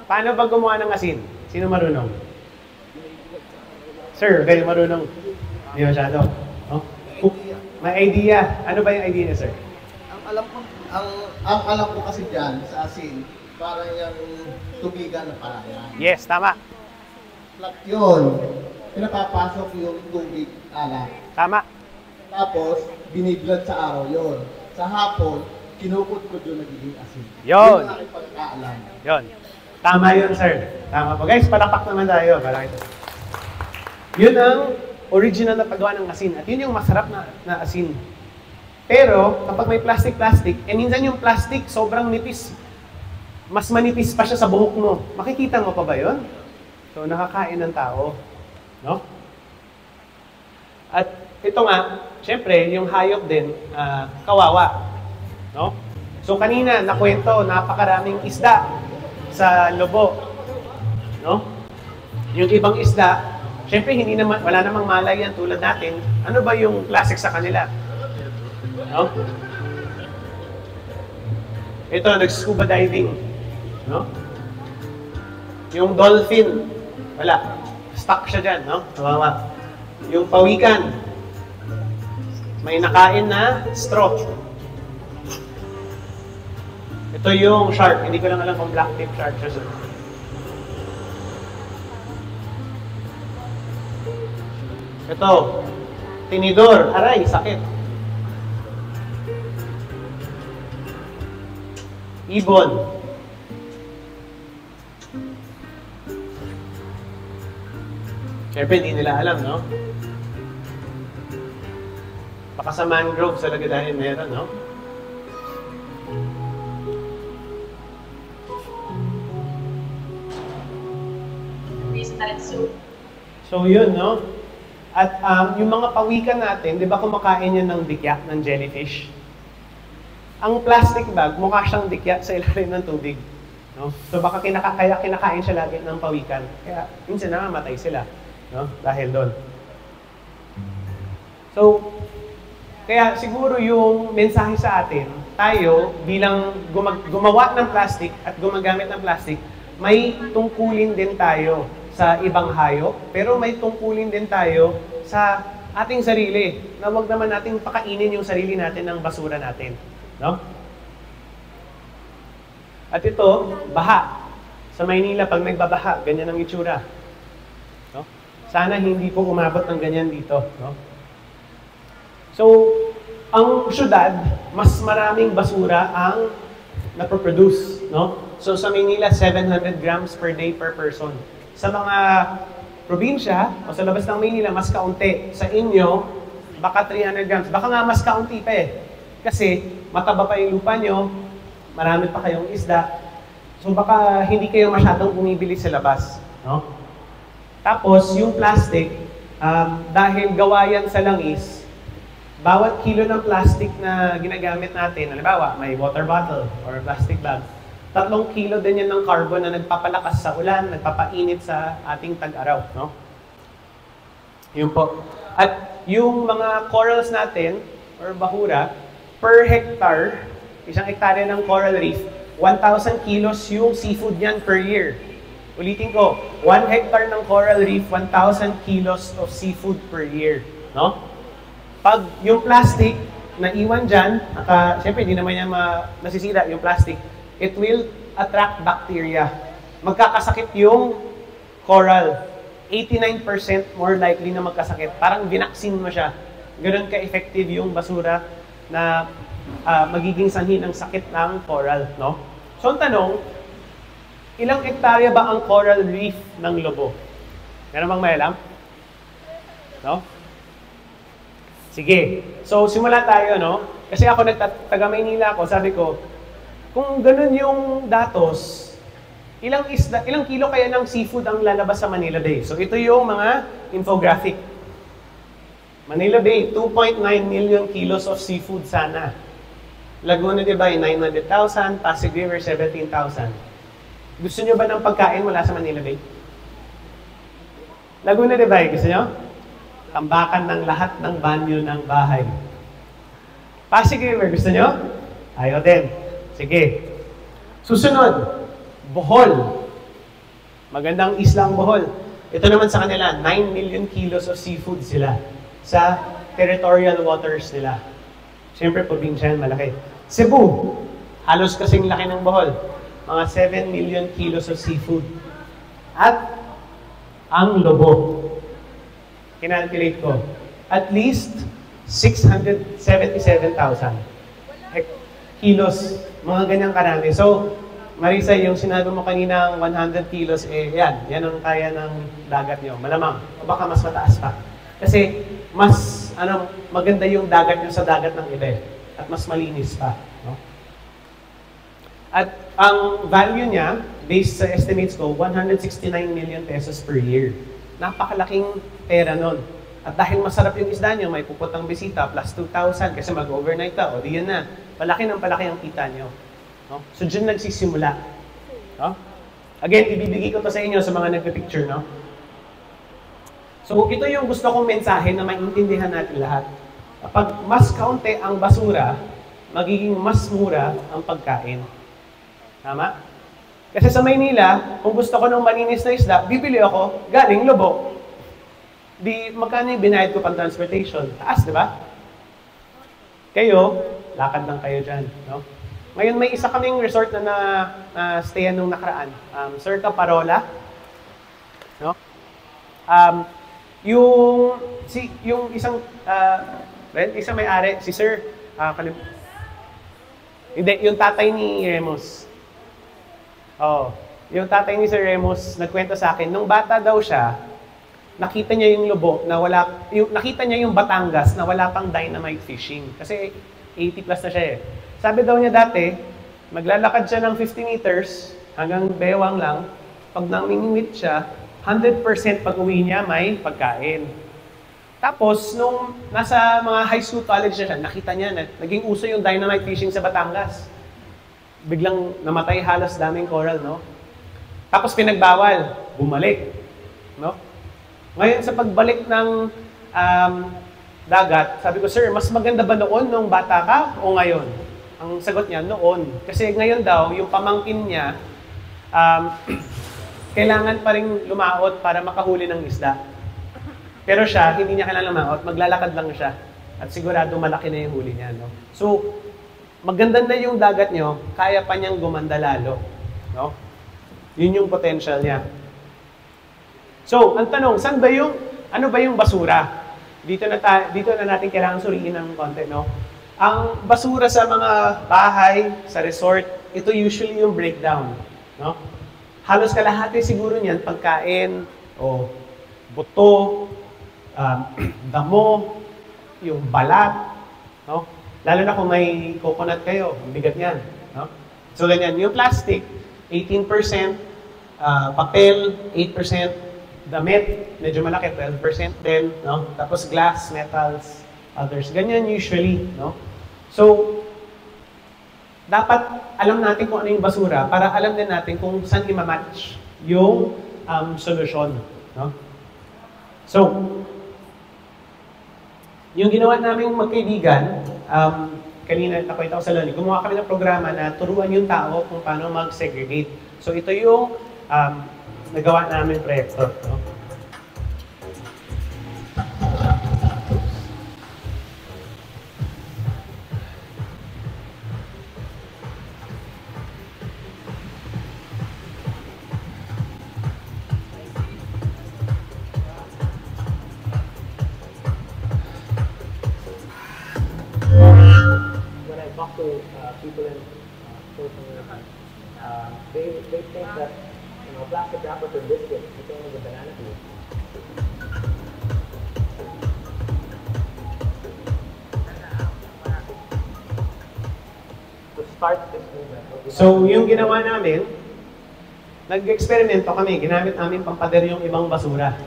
Paano ba gumawa ng asin? Sino marunong? Sir, kayo marunong? Hindi masyado. Oh? May idea. Ano ba yung idea niya, sir? Ang alam ko kasi diyan sa asin, parang yung tubigan na palaya. Yes, tama. Flat yun. Pinapapasok yung tubig alat. Tama. Tapos, biniblad sa araw yun. Sa hapon, kinukot-kut yung nagiging asin. Yun. Yun ang aking pagkaalam. Yun. Tama yun, sir. Tama po. Guys, palakpak naman tayo. Yun ang original na paggawa ng asin. At yun yung masarap na asin. Pero, kapag may plastic, minsan yung plastic sobrang nipis. Mas manipis pa siya sa buhok mo. Makikita mo pa ba yun? So, nakakain ng tao. No? At ito nga, syempre, yung hayop din, kawawa. No? So, kanina, nakwento, napakaraming isda sa lobo. No? Yung ibang isda, syempre, wala namang malay yan tulad natin. Ano ba yung classic sa kanila? No? Ito, nag-scuba diving. No? Yung dolphin, wala. Stuck siya dyan, no? Kawawa. Yung pawikan, may nakain na straw. Ito yung shark. Hindi ko lang alam kung black tip shark siya. Ito, tinidor. Aray, sakit. Ibon. Siyempre, hindi nila alam, no? Baka sa mangrove talaga dahil meron, no? So, yun, no? At yung mga pawikan natin, di ba kumakain yan ng dikya, ng jellyfish? Ang plastic bag, mukha siyang dikya sa ilalim ng tubig. No? So, baka kaya kinakain siya lagi ng pawikan. Kaya, minsan namamatay sila. No? Dahil doon. So, kaya siguro yung mensahe sa atin, tayo bilang gumawa ng plastic at gumagamit ng plastic, may tungkulin din tayo sa ibang hayop, pero may tungkulin din tayo sa ating sarili, na wag naman nating pakainin yung sarili natin ng basura natin. No? At ito, baha. Sa Maynila, pag nagbabaha, ganyan ang itsura. No? Sana hindi po umabot ng ganyan dito. No? So, ang syudad, mas maraming basura ang naproproduce. No? So, sa Maynila, 700 grams per day per person. Sa mga probinsya, o sa labas ng Maynila, mas kaunti. Sa inyo, baka 300 grams. Baka nga mas kaunti pa eh. Kasi, mataba pa yung lupa nyo, marami pa kayong isda. So, baka hindi kayo masyadong bumibili sa labas. No? Tapos, yung plastic, dahil gawa yan sa langis, bawat kilo ng plastic na ginagamit natin, halimbawa, may water bottle or plastic bag, 3 kilo din yan ng carbon na nagpapalakas sa ulan, nagpapainit sa ating tag-araw. No? Yun po. At yung mga corals natin, or bahura, per hectare, isang hektarya ng coral reef, 1,000 kilos yung seafood niyan per year. Ulitin ko, 1 hectare ng coral reef, 1,000 kilos of seafood per year. No? Pag yung plastic na iwan dyan, siyempre hindi naman yan nasisira yung plastic, it will attract bacteria. Magkakasakit yung coral. 89% more likely na magkasakit. Parang binaksin mo siya. Ganun ka-effective yung basura na magiging sanhi ng sakit ng coral. No? So ang tanong, ilang hektarya ba ang coral reef ng Lobo? Meron bang may alam? No? Sige. So simula tayo, no? Kasi ako taga Maynila ako, sabi ko, kung ganun yung datos, ilang kilo kaya ng seafood ang lalabas sa Manila Bay? So ito yung mga infographic. Manila Bay, 2.9 million kilos of seafood sana. Laguna de Bay, 900,000. Pasig River, 17,000. Gusto nyo ba ng pagkain mula sa Manila Bay? Laguna de Bay, gusto nyo? Tambakan ng lahat ng banyo ng bahay. Pasig River, gusto nyo? Ayaw din. Sige. Susunod, Bohol. Magandang islang Bohol. Ito naman sa kanila, 9 million kilos of seafood sila sa territorial waters nila. Siyempre, probinsya yan, malaki. Cebu, halos kasing laki ng Bohol. Mga 7 million kilos of seafood. At ang lobo, kinalculate ko, at least 677,000 kilos, mga ganyang karami. So, Marisa, yung sinabi mo kanina ang 100 kilos, yan ang kaya ng dagat nyo. Malamang, o baka mas mataas pa. Kasi, mas, maganda yung dagat nyo sa dagat ng iba. At mas malinis pa. No? At ang value niya, based sa estimates ko, 169 million pesos per year. Napakalaking pera nun. At dahil masarap yung isda nyo, may puputang bisita, plus 2,000 kasi mag-overnight ka, o di yan na. Palaki ng palaki ang kita nyo. No? So, dyan nagsisimula. No? Again, ibibigay ko to sa inyo sa mga nagpipicture. No? So, ito yung gusto kong mensahe na maintindihan natin lahat. Kapag mas kaunti ang basura, magiging mas mura ang pagkain. Tama? Kasi sa Maynila, kung gusto ko ng malinis na isda, bibili ako galing Lobo. Di, magkano yung binayad ko pang transportation? Taas, di ba? Kayo, lakad lang kayo dyan. No? Ngayon, may isa kaming resort na stayan nung nakaraan. Circa Parola. No? Yung isang may-ari, si Sir, hindi, yung tatay ni Remus. Yung tatay ni Sir Remus, nagkwento sa akin, nung bata daw siya, nakita niya yung Lobo na nakita niya yung Batangas na wala pang dynamite fishing. Kasi 80 plus na siya eh. Sabi daw niya dati, maglalakad siya ng 50 meters hanggang bewang lang. Pag namingwit siya, 100% pag uwi niya may pagkain. Tapos, nung nasa mga high school college na siya, nakita niya na naging uso yung dynamite fishing sa Batangas. Biglang namatay halos daming coral, no? Tapos pinagbawal, bumalik, no? Ngayon, sa pagbalik ng dagat, sabi ko, Sir, mas maganda ba noon nung bata ka o ngayon? Ang sagot niya, noon. Kasi ngayon daw, yung pamangkin niya, kailangan pa rin lumaot para makahuli ng isda. Pero siya, hindi niya kailangan lumaot, maglalakad lang siya. At sigurado malaki na yung huli niya. No? So, maganda na yung dagat niyo, kaya pa niyang gumanda lalo. No? Yun yung potential niya. So, ang tanong, ano ba yung basura? Dito na natin kailangan suriin ng konti, no? Ang basura sa mga bahay, sa resort, ito usually yung breakdown, no? Halos kalahati siguro niyan, pagkain, o buto, damo, yung balat, no? Lalo na kung may coconut kayo, ang bigat niyan, no? So, ganyan. Yung plastic, 18%, papel, 8%, damit, medyo malaki, 12% din, no? Tapos glass, metals, others. Ganyan usually, no? So, dapat alam natin kung ano yung basura para alam din natin kung saan i-match yung solusyon, no? So, yung ginawa namin magkaibigan, kanina nakwenta ko sa Loni, gumawa kami ng programa na turuan yung tao kung paano mag-segregate. So, ito yung nagawa namin proyekto. No? When I talk to people in social media, they think that plastic wrapper for biscuits, it's only the banana peel. To start this movement. So, yung ginawa namin, nag-eksperimento kami, ginamit namin pampader yung ibang basura.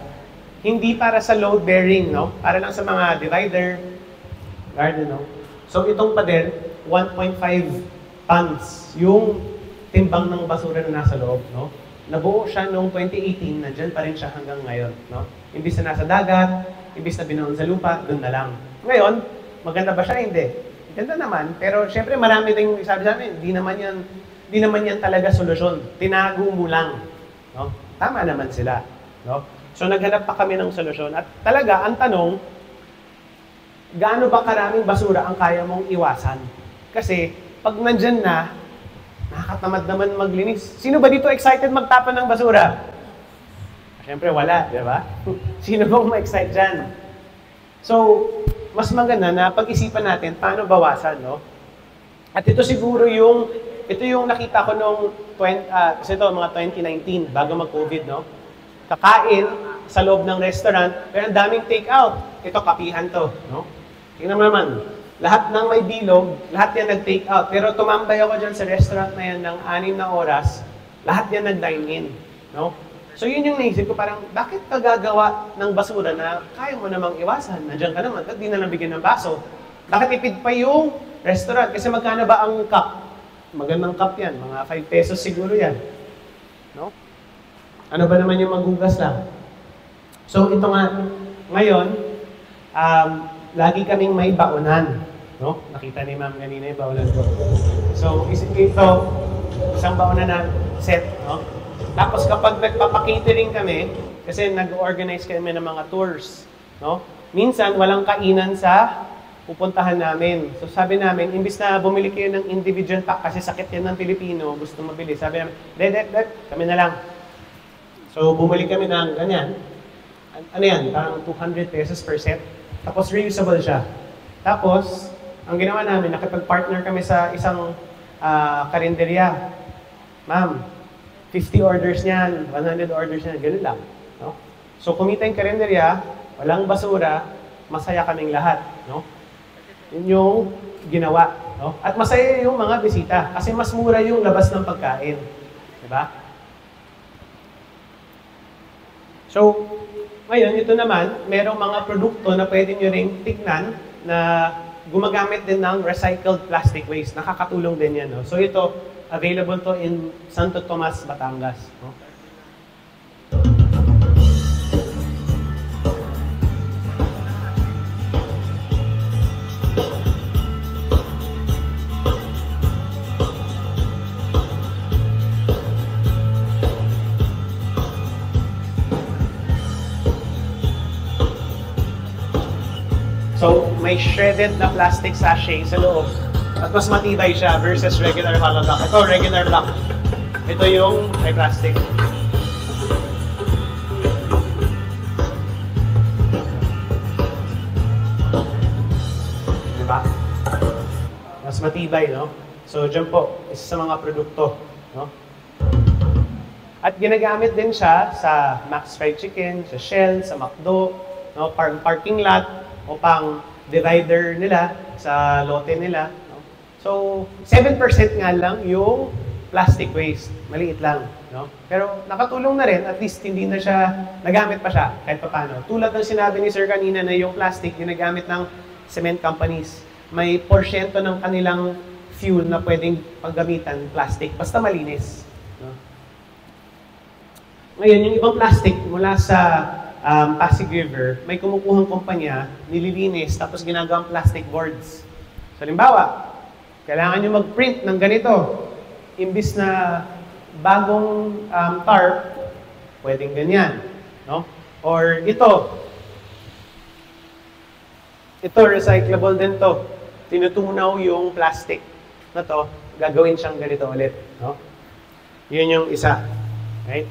Hindi para sa load bearing, no? Para lang sa mga divider, garden, no? So, itong pader, 1.5 tons yung timbang ng basura na nasa loob, no? Nabuo siya noong 2018, nandiyan pa rin siya hanggang ngayon, no? Imbis na nasa dagat, imbis na binaon sa lupa, doon na lang. Ngayon, maganda ba siya? Hindi. Ganda naman, pero syempre marami ding sabi sa amin, di naman yan talaga solusyon. Tinago mo lang, no? Tama naman sila, no? So naghanap pa kami ng solusyon at talaga ang tanong, gaano ba karaming basura ang kaya mong iwasan? Kasi, pag nandyan na, nakakatamad naman maglinis. Sino ba dito excited magtapon ng basura? Siyempre, wala, di ba? Sino bang ma-excite dyan? So, mas maganda na pag-isipan natin paano bawasan, no? At ito siguro ito yung nakita ko nung, kasi ito, mga 2019, bago mag-COVID, no? Kakain sa loob ng restaurant, pero ang daming take-out. Ito, kapihan to, no? Tingnan mo naman, lahat ng may bilog, lahat yan nag-take out. Pero tumambay ako dyan sa restaurant na yan ng 6 na oras, lahat yan nag-dine-in, no? So yun yung naisip ko, parang bakit ka gagawa ng basura na kaya mo namang iwasan? Nandiyan ka naman, at di na nabigyan ng baso. Bakit ipid pa yung restaurant? Kasi magkano ba ang cup? Magandang cup yan, mga 5 pesos siguro yan. No? Ano ba naman yung maghugas lang? So ito nga, ngayon, lagi kaming may baonan. No? Nakita ni ma'am kanina yung baonan ko. So ito, isang baonan na set. No? Tapos kapag nagpapakatering kami, kasi nag-organize kami ng mga tours, no? Minsan, walang kainan sa pupuntahan namin. So sabi namin, imbis na bumili kayo ng individual pack, kasi sakit yan ng Pilipino, gusto mabili. Sabi namin, kami na lang. So bumili kami ng ganyan. Ano yan? Parang 200 pesos per set. Tapos reusable siya. Tapos, ang ginawa namin, nakipag-partner kami sa isang karinderya. Ma'am, 50 orders niyan, 100 orders niyan, ganun lang. No? So, kumita yung karinderya, walang basura, masaya kaming lahat. No? Yun yung ginawa. No? At masaya yung mga bisita, kasi mas mura yung labas ng pagkain. Diba? So, ngayon, ito naman, merong mga produkto na pwede nyo ring tignan na gumagamit din ng recycled plastic waste. Nakakatulong din yan. No? So, ito, available to in Santo Tomas, Batangas. No? So, may shredded na plastic sachet sa loob. At mas matibay siya versus regular hollow block. Ito, regular block. Ito yung may plastic. Diba? Mas matibay, no? So, dyan po, isa sa mga produkto. No? At ginagamit din siya sa Max Fried Chicken, sa Shell, sa McDo, no? Parking lot, o pang divider nila, sa lote nila. So, 7% nga lang yung plastic waste. Maliit lang. No? Pero nakatulong na rin, at least hindi na siya, nagamit pa siya kahit paano. Tulad ng sinabi ni Sir kanina na yung plastic, ginagamit ng cement companies. May porsyento ng kanilang fuel na pwedeng paggamitan, plastic, basta malinis. No? Ngayon, yung ibang plastic mula sa Pasig River, may kumukuhang kumpanya, nililinis, tapos ginagawang plastic boards. So, halimbawa, kailangan nyo mag-print ng ganito. Imbis na bagong tarp, pwedeng ganyan. No? Or ito. Ito, recyclable din to. Tinutunaw yung plastic na to, gagawin siyang ganito ulit. No? Yun yung isa. Right?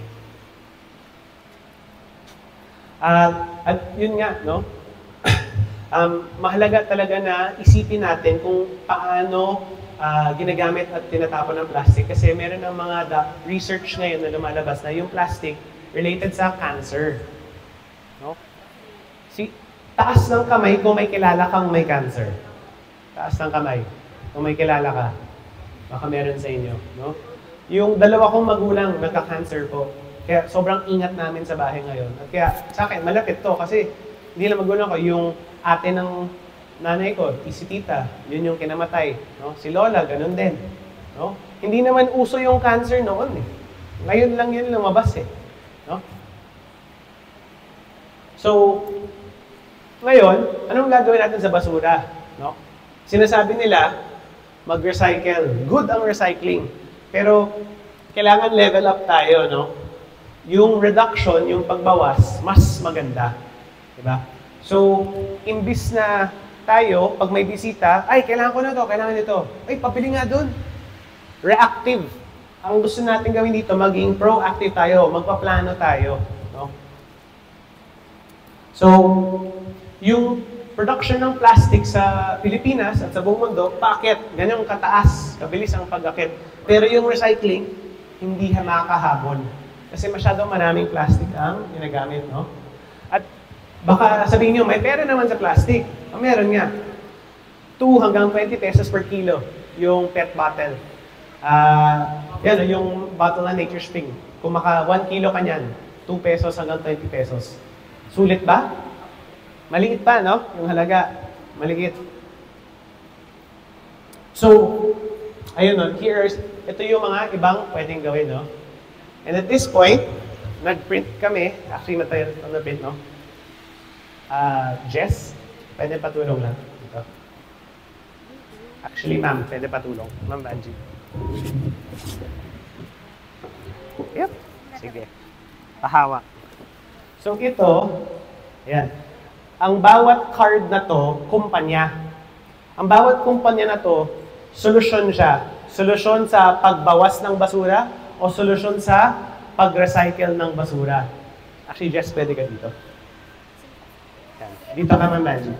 At yun nga, no? Mahalaga talaga na isipin natin kung paano ginagamit at tinatapon ng plastic. Kasi meron ng mga research ngayon na lumalabas na yung plastic related sa cancer. No? Taas ng kamay kung may kilala kang may cancer. Taas ng kamay kung may kilala ka. Baka meron sa inyo. No? Yung dalawa kong magulang nagka-cancer po. Kaya sobrang ingat namin sa bahay ngayon. At kaya sa akin, malapit to kasi hindi lang magulang ko, yung ate ng nanay ko, si tita, yun yung kinamatay. No? Si lola, ganun din. No? Hindi naman uso yung cancer noon eh. Ngayon lang yun lumabas eh. No? So, ngayon, anong gagawin natin sa basura? No? Sinasabi nila, mag-recycle. Good ang recycling. Pero, kailangan level up tayo, no? Yung reduction, yung pagbawas, mas maganda. Diba? So, imbis na tayo, pag may bisita, ay, kailangan ko na to, kailangan nito. Ay, pabili nga dun. Reactive. Ang gusto natin gawin dito, maging proactive tayo, magpaplano tayo. No? So, yung production ng plastic sa Pilipinas at sa buong mundo, paakit, ganyang kataas, kabilis ang pag-akit. Pero yung recycling, hindi makakahabol. Kasi masyadong maraming plastic ang ginagamit, no? At baka sabihin nyo, may pera naman sa plastic. Meron nga. 2 hanggang 20 pesos per kilo yung PET bottle. Yan, yung bottle na Nature's Spring. Kung maka 1 kilo ka niyan, 2 pesos hanggang 20 pesos. Sulit ba? Maliit pa, no? Yung halaga. Maliit. So, ayun, no? Ito yung mga ibang pwedeng gawin, no? And at this point, nag-print kami. Actually, matayo ang na-print, no? Jess, pwede patulong lang. Ito. Actually, ma'am, pwede patulong. Ma'am Banji. Yep. Sige. Pahawak. So, ito, ayan. Ang bawat card na to, kumpanya. Ang bawat kumpanya na to, solusyon siya. Solusyon sa pagbawas ng basura o solusyon sa pag-recycle ng basura. Actually, Jess, pwede ka dito. Ayan. Dito ka, Ma'am Magic.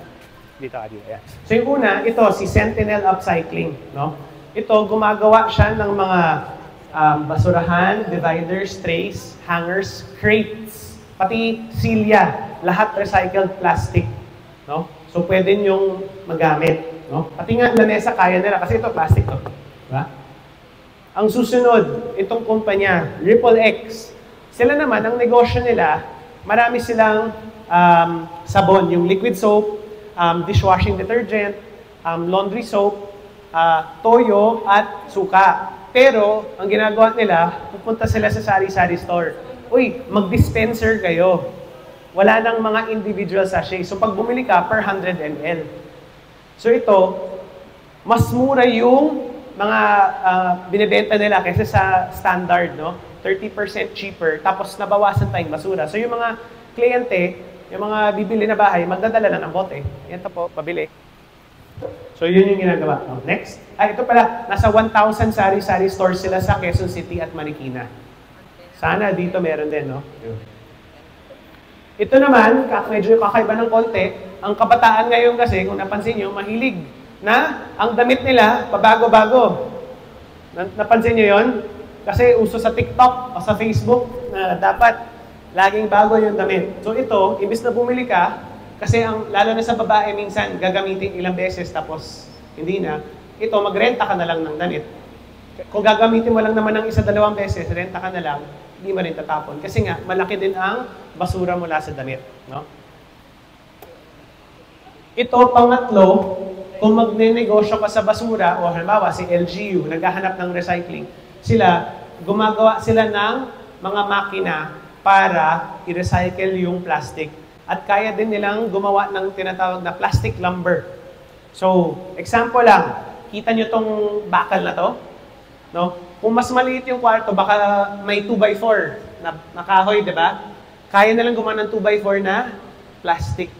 Dito ka dito. Ayan. So yung una, ito, si Sentinel Upcycling. No? Ito, gumagawa siya ng mga basurahan, dividers, trays, hangers, crates, pati silya. Lahat recycled plastic, no? So pwede niyong magamit, no? Pati nga lamesa kaya nila kasi ito plastic to, diba? Ang susunod, itong kumpanya, Ripple X. Sila naman ang negosyo nila, marami silang sabon, yung liquid soap, dishwashing detergent, laundry soap, toyo at suka. Pero ang ginagawa nila, pupunta sila sa sari-sari store. Uy, mag-dispenser kayo. Wala nang mga individual sachet. So pag bumili ka, per 100 ml. So ito, mas mura yung mga binibenta nila kaysa sa standard, no? 30% cheaper, tapos nabawasan tayong basura. So yung mga kliyente, yung mga bibili na bahay, magdadala na ng bote. Yan to po, pabili. So yun yung ginagawa. Oh, next. Ay, ito pala, nasa 1,000 sari-sari stores sila sa Quezon City at Marikina. Sana dito meron din, no? Ito naman, medyo kakaiba ng konti, ang kabataan ngayon kasi, kung napansin nyo, mahilig na ang damit nila, pabago-bago. Napansin nyo yon? Kasi uso sa TikTok o sa Facebook na dapat laging bago yung damit. So ito, imbis na bumili ka, kasi lalo na sa babae minsan, gagamitin ilang beses tapos hindi na, ito, magrenta ka na lang ng damit. Kung gagamitin mo lang naman ng 1-2 beses, renta ka na lang, hindi mo rin tatapon. Kasi nga, malaki din ang basura mula sa damit. No? Ito, pangatlo, kung magne-negosyo ka sa basura, o halimbawa si LGU, naghahanap ng recycling, gumagawa sila ng mga makina para i-recycle yung plastic. At kaya din nilang gumawa ng tinatawag na plastic lumber. So, example lang, kita nyo tong bakal na to? No? Kung mas maliit yung kwarto, baka may 2x4 na kahoy, di ba? Kaya nalang gumawa ng 2x4 na plastic.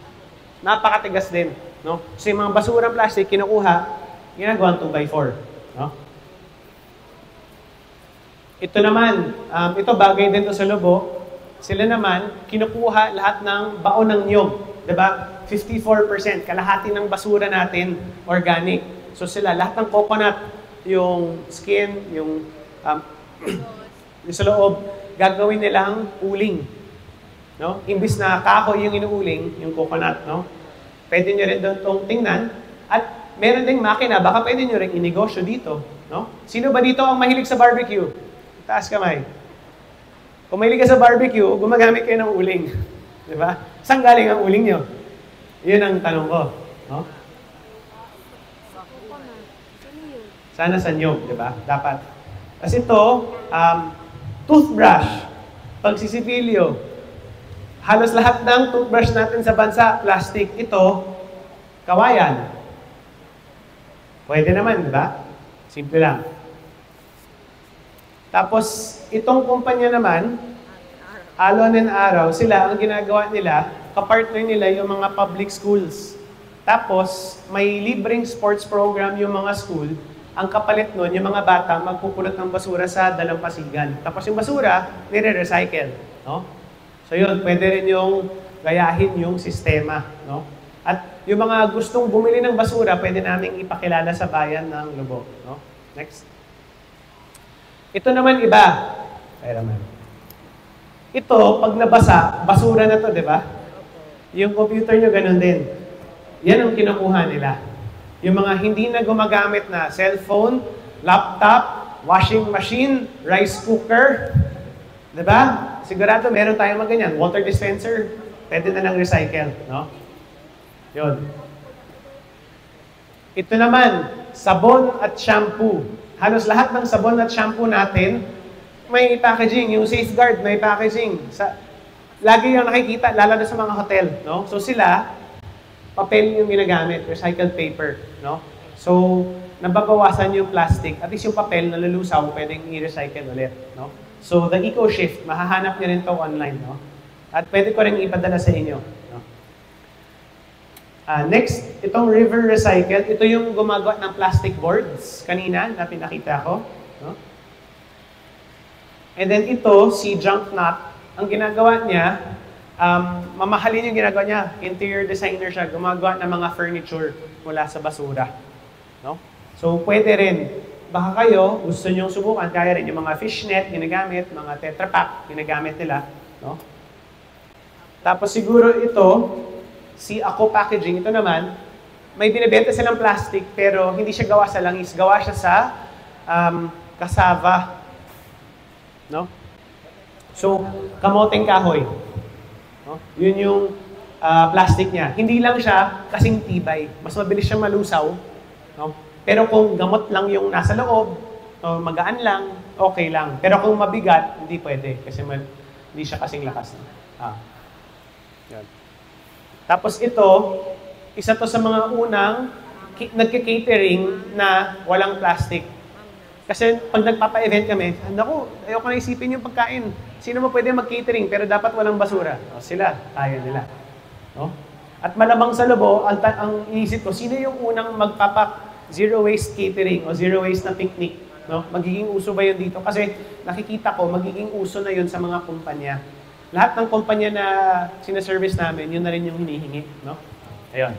Napakatigas din. No? So yung mga basurang plastic, kinukuha, ginagawa ng 2x4. No? Ito naman, ito bagay din to sa Lobo. Sila naman, kinukuha lahat ng baon ng niyog. Di ba? 54%, kalahati ng basura natin, organic. So sila, lahat ng coconut, yung skin, yung sa loob, gagawin nilang uling. No? Imbis na kahoy yung inuuling, yung coconut, no? Pwede nyo rin doon itong tingnan. At meron ding makina, baka pwede nyo rin inegosyo dito. No? Sino ba dito ang mahilig sa barbecue? Taas kamay. Kung mahilig ka sa barbecue, gumagamit kayo ng uling. Di ba? Saan galing ang uling nyo? Yun ang tanong ko. No? Sana sa nyog, di ba? Dapat. Kasi ito, toothbrush, pagsisipilyo. Halos lahat ng toothbrush natin sa bansa, plastic. Ito, kawayan. Pwede naman, di ba? Simple lang. Tapos, itong kumpanya naman, Alon and Araw, sila, ang ginagawa nila, kapartner nila yung mga public schools. Tapos, may libreng sports program yung mga school. Ang kapalit nun, yung mga bata magpupulot ng basura sa dalampasigan. Tapos yung basura, nire-recycle. No? So yun, pwede rin yung gayahin yung sistema. No? At yung mga gustong bumili ng basura, pwede namin ipakilala sa bayan ng Lubog. No? Next. Ito naman iba. Ito, pag nabasa, basura na to, di ba? Yung computer nyo, ganun din. Yan ang kinukuha nila. Yung mga hindi na gumagamit na cellphone, laptop, washing machine, rice cooker, di ba? Sigurado meron tayong mga ganyan. Water dispenser, pwede na lang recycle, no? Yun. Ito naman, sabon at shampoo. Halos lahat ng sabon at shampoo natin, may packaging. Yung Safeguard, may packaging. Lagi yung nakikita, lalo na sa mga hotel, no? So sila, papel yung ginagamit, recycled paper, no? So, nababawasan yung plastic. At least yung papel na lulusaw, pwedeng i-recycle ulit, no? So, the EcoShift, mahahanap niyo rin to online, no? At pwede ko rin ipadala sa inyo, no? Next, itong River Recycle, ito yung gumagawa ng plastic boards kanina na pinakita ko, no? And then ito, si Junk Knot, ang ginagawa niya, mamahalin yung ginagawa niya. Interior designer siya, gumagawa ng mga furniture mula sa basura. No? So, pwede rin. Baka kayo, gusto nyo subukan, kaya rin yung mga fishnet ginagamit, mga Tetra Pak ginagamit nila. No? Tapos siguro ito, si Ako Packaging, ito naman, may binibenta silang plastic, pero hindi siya gawa sa langis. Gawa siya sa cassava. No? So, kamoteng kahoy. No? Yun yung plastic niya. Hindi lang siya kasing tibay. Mas mabilis siyang malusaw. No? Pero kung gamot lang yung nasa loob, o magaan lang, okay lang. Pero kung mabigat, hindi pwede. Kasi hindi siya kasing lakas. Yan. Tapos ito, isa to sa mga unang nagka-catering na walang plastic. Kasi pag nagpapa-event kami, naku, ayoko na isipin yung pagkain. Sino mo pwede mag-catering pero dapat walang basura? O, sila, kaya nila. No? At malamang sa Lobo, ang inisip ko, sino yung unang magpapa-zero waste catering o zero waste na picnic? No? Magiging uso ba yun dito? Kasi nakikita ko, magiging uso na yun sa mga kumpanya. Lahat ng kumpanya na sinaservice namin, yun na rin yung hinihingi. No? Ayun.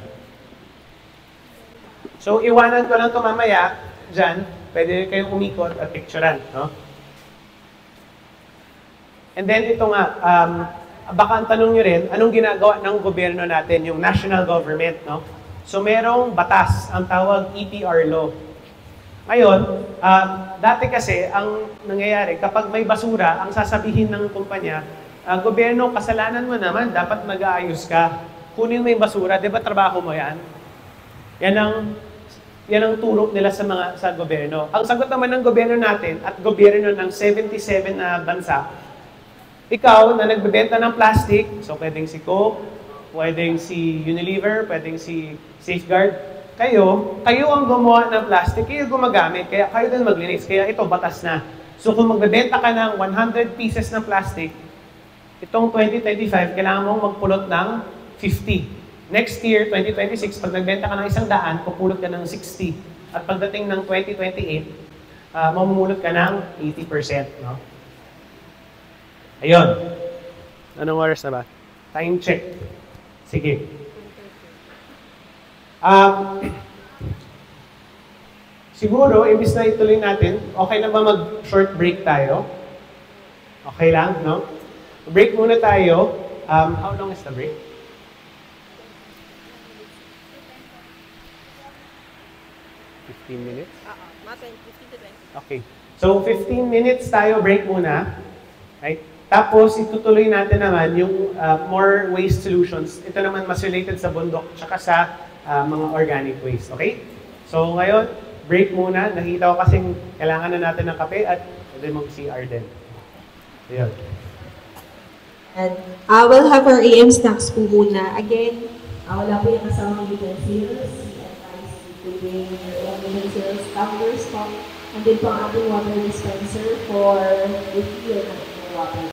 So, iwanan ko lang ito mamaya, dyan. Pwede kayong umikot at picturean, no? And then ito nga, baka ang tanong nyo rin, anong ginagawa ng gobyerno natin, yung national government, no? So merong batas, ang tawag EPR law. Ngayon, dati kasi, ang nangyayari, kapag may basura, ang sasabihin ng kumpanya, gobyerno, kasalanan mo naman, dapat mag-aayos ka. Kunin mo yung basura, di ba trabaho mo yan? Yan ang turok nila sa gobyerno. Ang sagot naman ng gobyerno natin at gobyerno ng 77 na bansa, ikaw na nagbebenta ng plastic, so pwedeng si Coke, pwedeng si Unilever, pwedeng si Safeguard, kayo ang gumawa ng plastic, kayo gumagamit, kaya kayo din maglinis, kaya ito batas na. So kung magbebenta ka ng 100 pieces ng plastic, itong 2025, kailangan mong magpulot ng 50. Next year, 2026, pag nagbenta ka ng 100, pupulot ka ng 60. At pagdating ng 2028, mamumulot ka ng 80%. No? Ayun. Anong oras na ba? Time check. Sige. Siguro, imbis na ituloy natin, okay na ba mag-short break tayo? Okay lang, no? Break muna tayo. How long is the break? 15 minutes? Mga 15 to 20. Okay. So, 15 minutes tayo, break muna. Right? Tapos, itutuloy natin naman yung more waste solutions. Ito naman mas related sa bundok tsaka sa mga organic waste. Okay? So, ngayon, break muna. Nakita ko kasing kailangan na natin ng kape at pwede mag-CR din. Ayan. And we'll have our AM snacks po muna. Again, wala po yung kasamang utensils. To bring your own utensils, tumbler, stock, and then po ang ating water dispenser for refill ng water.